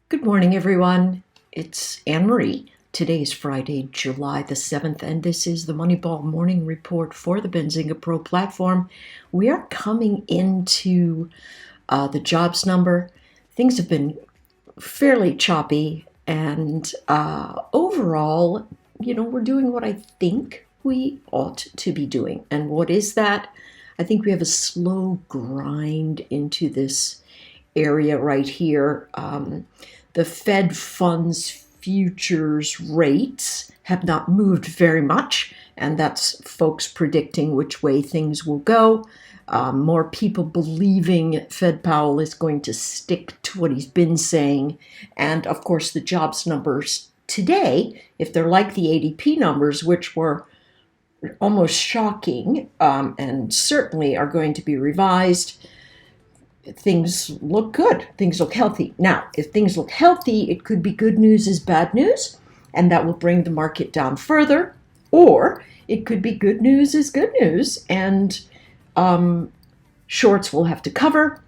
Good morning, everyone. It's Anne-Marie. Today is Friday, July the 7th, and this is the Moneyball Morning Report for the Benzinga Pro platform. We are coming into the jobs number. Things have been fairly choppy, and overall, we're doing what I think we ought to be doing. And what is that? I think we have a slow grind into this area right here. The Fed funds futures rates have not moved very much, and that's folks predicting which way things will go. More people believing Fed Powell is going to stick to what he's been saying. And of course, the jobs numbers today, if they're like the ADP numbers, which were almost shocking and certainly are going to be revised, things look good. Things look healthy. Now, if things look healthy, it could be good news is bad news, and that will bring the market down further. Or it could be good news is good news, and shorts will have to cover,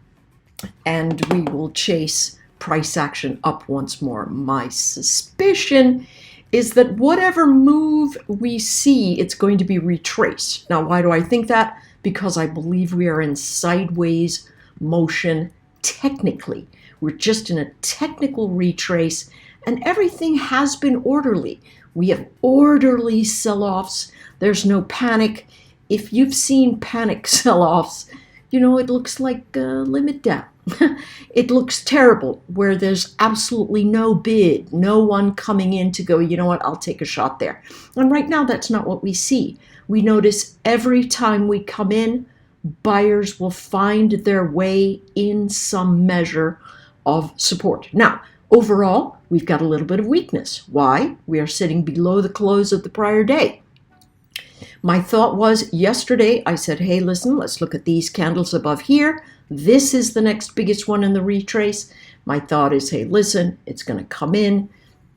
and we will chase price action up once more. My suspicion is that whatever move we see, it's going to be retraced. Now, why do I think that? Because I believe we are in sideways motion technically. We're just in a technical retrace, and everything has been orderly. We have orderly sell-offs. There's no panic. If you've seen panic sell-offs, it looks like limit down. It looks terrible, where there's absolutely no bid, no one coming in to go, you know what, I'll take a shot there. And right now, that's not what we see. We notice every time we come in, buyers will find their way in some measure of support. Now, overall, we've got a little bit of weakness. Why? We are sitting below the close of the prior day. My thought was yesterday, I said, hey, listen, let's look at these candles above here. This is the next biggest one in the retrace. My thought is, hey, listen, it's going to come in,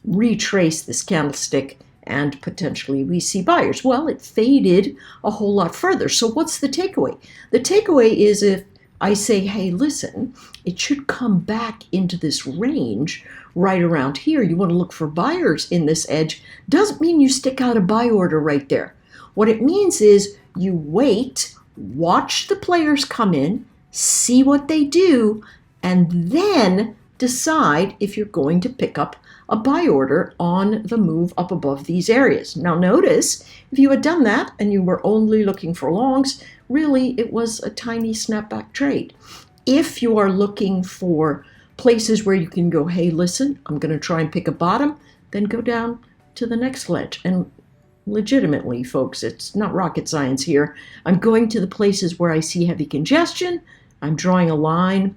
retrace this candlestick, and potentially we see buyers. Well, it faded a whole lot further. So what's the takeaway? The takeaway is if I say, hey, listen, it should come back into this range right around here. You want to look for buyers in this edge. Doesn't mean you stick out a buy order right there. What it means is you wait, watch the players come in, see what they do, and then decide if you're going to pick up a buy order on the move up above these areas. Now notice, if you had done that and you were only looking for longs, really it was a tiny snapback trade. If you are looking for places where you can go, hey, listen, I'm going to try and pick a bottom, then go down to the next ledge. And legitimately, folks, it's not rocket science here. I'm going to the places where I see heavy congestion. I'm drawing a line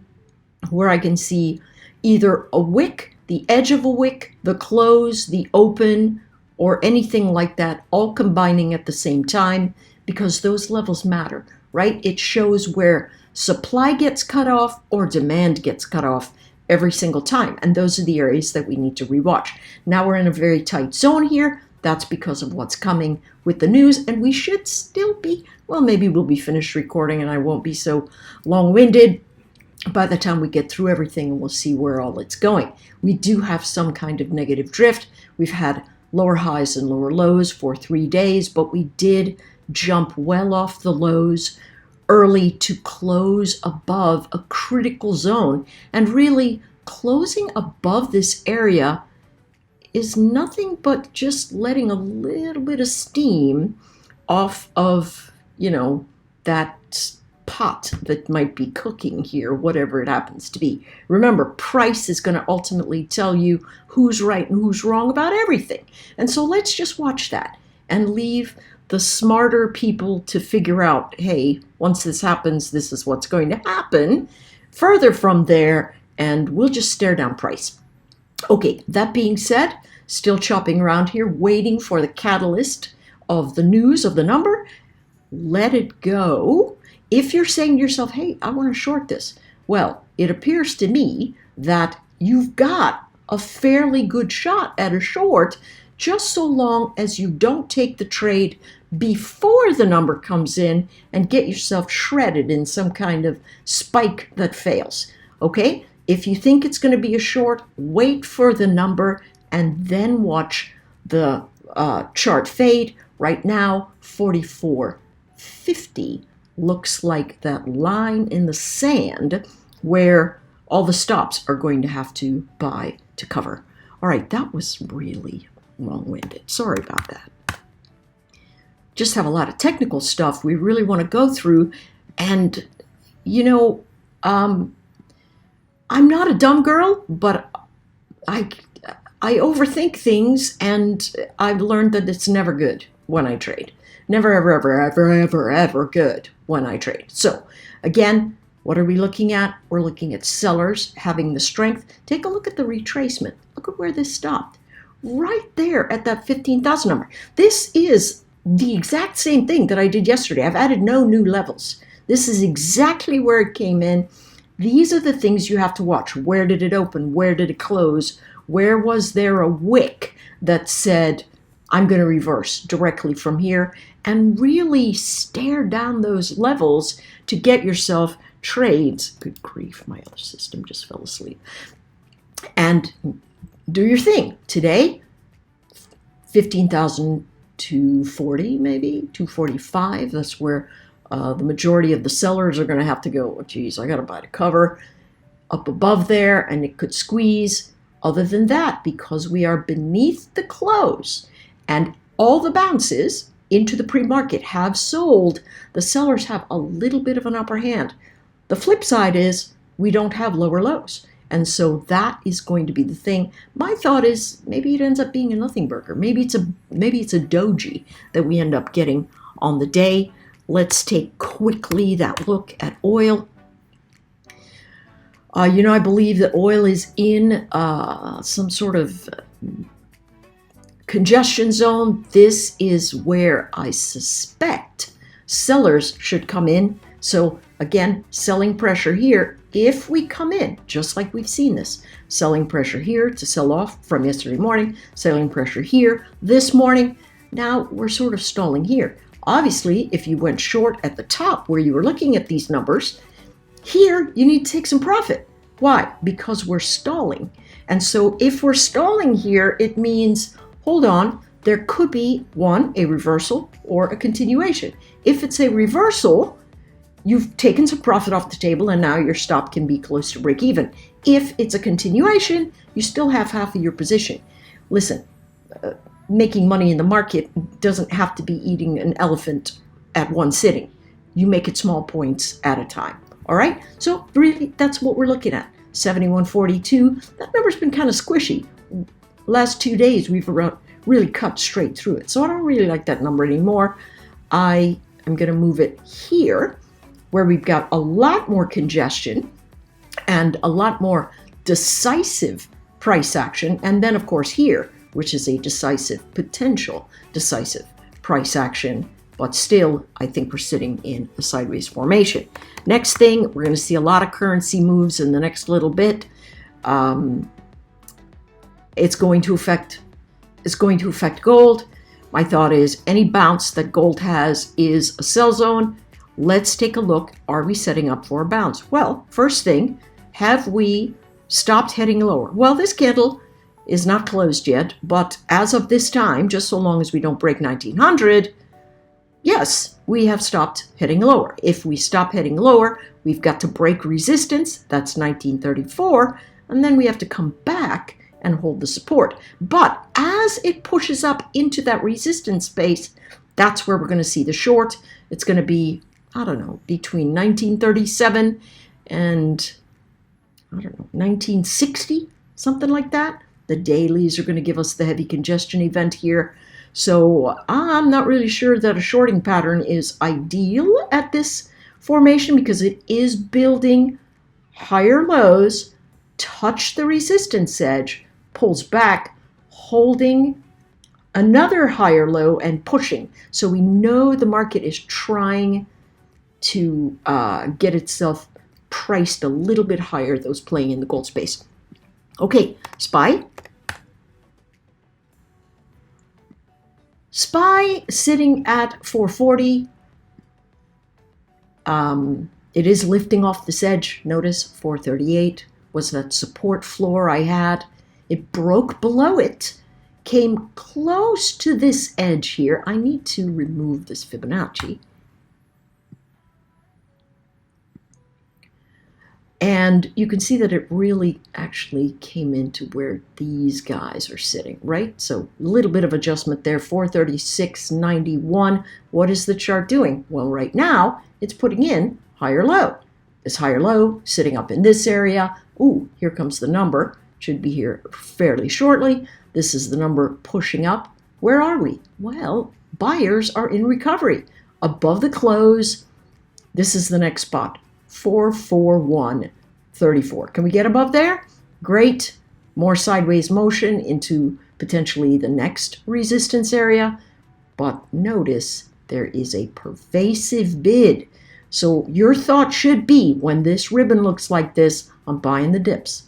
where I can see either a wick, the edge of a wick, the close, the open, or anything like that, all combining at the same time, because those levels matter, right? It shows where supply gets cut off or demand gets cut off every single time. And those are the areas that we need to rewatch. Now we're in a very tight zone here. That's because of what's coming with the news. And we should still be, well, maybe we'll be finished recording and I won't be so long-winded by the time we get through everything, and we'll see where all it's going. We do have some kind of negative drift. We've had lower highs and lower lows for 3 days, but we did jump well off the lows early to close above a critical zone. And really, closing above this area is nothing but just letting a little bit of steam off of, that pot that might be cooking here, whatever it happens to be. Remember, price is going to ultimately tell you who's right and who's wrong about everything. And so let's just watch that and leave the smarter people to figure out, hey, once this happens, this is what's going to happen further from there, and we'll just stare down price. Okay, that being said, still chopping around here, waiting for the catalyst of the news of the number. Let it go. If you're saying to yourself, hey, I want to short this, well, it appears to me that you've got a fairly good shot at a short, just so long as you don't take the trade before the number comes in and get yourself shredded in some kind of spike that fails. Okay? If you think it's going to be a short, wait for the number and then watch the chart fade. Right now, 44.50 looks like that line in the sand where all the stops are going to have to buy to cover. All right, that was really long-winded. Sorry about that. Just have a lot of technical stuff we really want to go through. And, you know, I'm not a dumb girl, but I overthink things, and I've learned that it's never good when I trade. Never, ever, ever, ever, ever, ever good when I trade. So, again, what are we looking at? We're looking at sellers having the strength. Take a look at the retracement. Look at where this stopped. Right there at that 15,000 number. This is the exact same thing that I did yesterday. I've added no new levels. This is exactly where it came in. These are the things you have to watch. Where did it open? Where did it close? Where was there a wick that said, I'm going to reverse directly from here? And really stare down those levels to get yourself trades. Good grief, my other system just fell asleep. And do your thing. Today, 15,240 maybe, 245. That's where the majority of the sellers are going to have to go, oh, geez, I got to buy the cover up above there, and it could squeeze. Other than that, because we are beneath the close and all the bounces into the pre-market have sold, the sellers have a little bit of an upper hand. The flip side is we don't have lower lows. And so that is going to be the thing. My thought is maybe it ends up being a nothing burger. Maybe it's a doji that we end up getting on the day. Let's take quickly that look at oil. I believe that oil is in some sort of congestion zone. This is where I suspect sellers should come in. So again, selling pressure here. If we come in, just like we've seen this, selling pressure here to sell off from yesterday morning, selling pressure here this morning. Now we're sort of stalling here. Obviously, if you went short at the top where you were looking at these numbers, here you need to take some profit. Why? Because we're stalling. And so if we're stalling here, it means, hold on, there could be, one, a reversal or a continuation. If it's a reversal, you've taken some profit off the table and now your stop can be close to break even. If it's a continuation, you still have half of your position. Listen, making money in the market doesn't have to be eating an elephant at one sitting. You make it small points at a time. All right, so really that's what we're looking at. 71.42, that number's been kind of squishy. Last 2 days we've really cut straight through it. So I don't really like that number anymore. I am going to move it here where we've got a lot more congestion and a lot more decisive price action. And then of course here, which is a potential decisive price action. But still, I think we're sitting in a sideways formation. Next thing, we're going to see a lot of currency moves in the next little bit. It's going to affect gold. My thought is any bounce that gold has is a sell zone. Let's take a look. Are we setting up for a bounce? Well, first thing, have we stopped heading lower? Well, this candle is not closed yet, but as of this time, just so long as we don't break 1900, yes, we have stopped heading lower. If we stop heading lower, we've got to break resistance. That's 1934. And then we have to come back and hold the support. But as it pushes up into that resistance space, that's where we're going to see the short. It's going to be, I don't know, between 1937 and, 1960, something like that. The dailies are going to give us the heavy congestion event here. So I'm not really sure that a shorting pattern is ideal at this formation because it is building higher lows, touch the resistance edge, pulls back, holding another higher low and pushing. So we know the market is trying to get itself priced a little bit higher, those playing in the gold space. Okay, SPY. SPY sitting at 440. It is lifting off this edge. Notice 438. was that support floor I had. It broke below it, came close to this edge here. I need to remove this Fibonacci. And you can see that it really actually came into where these guys are sitting, right? So a little bit of adjustment there, 436.91. What is the chart doing? Well, right now, it's putting in higher low. This higher low sitting up in this area. Ooh, here comes the number. Should be here fairly shortly. This is the number pushing up. Where are we? Well, buyers are in recovery. Above the close, this is the next spot. 441.34. Can we get above there? Great. More sideways motion into potentially the next resistance area. But notice there is a pervasive bid. So your thought should be, when this ribbon looks like this, I'm buying the dips.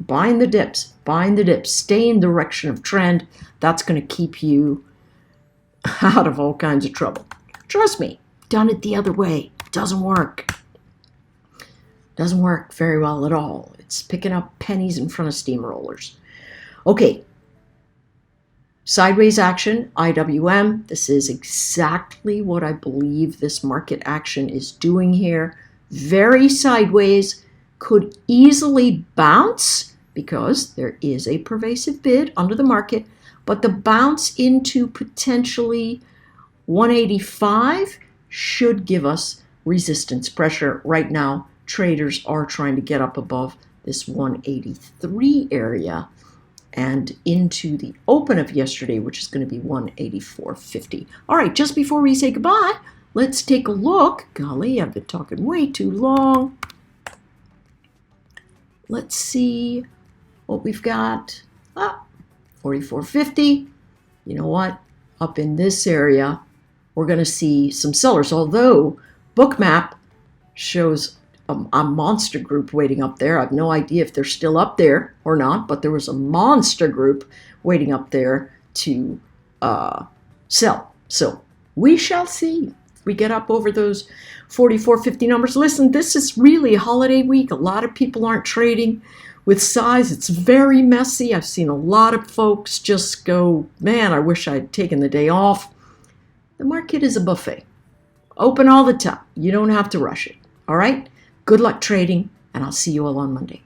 Buying the dips. Buying the dips. Stay in the direction of trend. That's going to keep you out of all kinds of trouble. Trust me. Done it the other way. Doesn't work. Doesn't work very well at all. It's picking up pennies in front of steamrollers. Okay. Sideways action, IWM. This is exactly what I believe this market action is doing here. Very sideways. Could easily bounce because there is a pervasive bid under the market. But the bounce into potentially 185 should give us resistance pressure. Right now, traders are trying to get up above this 183 area and into the open of yesterday, which is going to be 184.50. All right, just before we say goodbye, let's take a look. Golly, I've been talking way too long. Let's see what we've got. 44.50. You know what? Up in this area, we're going to see some sellers, although Bookmap shows a monster group waiting up there. I have no idea if they're still up there or not, but there was a monster group waiting up there to sell. So we shall see if we get up over those 44.50 numbers. Listen, this is really a holiday week. A lot of people aren't trading with size. It's very messy. I've seen a lot of folks just go, man, I wish I'd taken the day off. The market is a buffet. Open all the time. You don't have to rush it. All right? Good luck trading, and I'll see you all on Monday.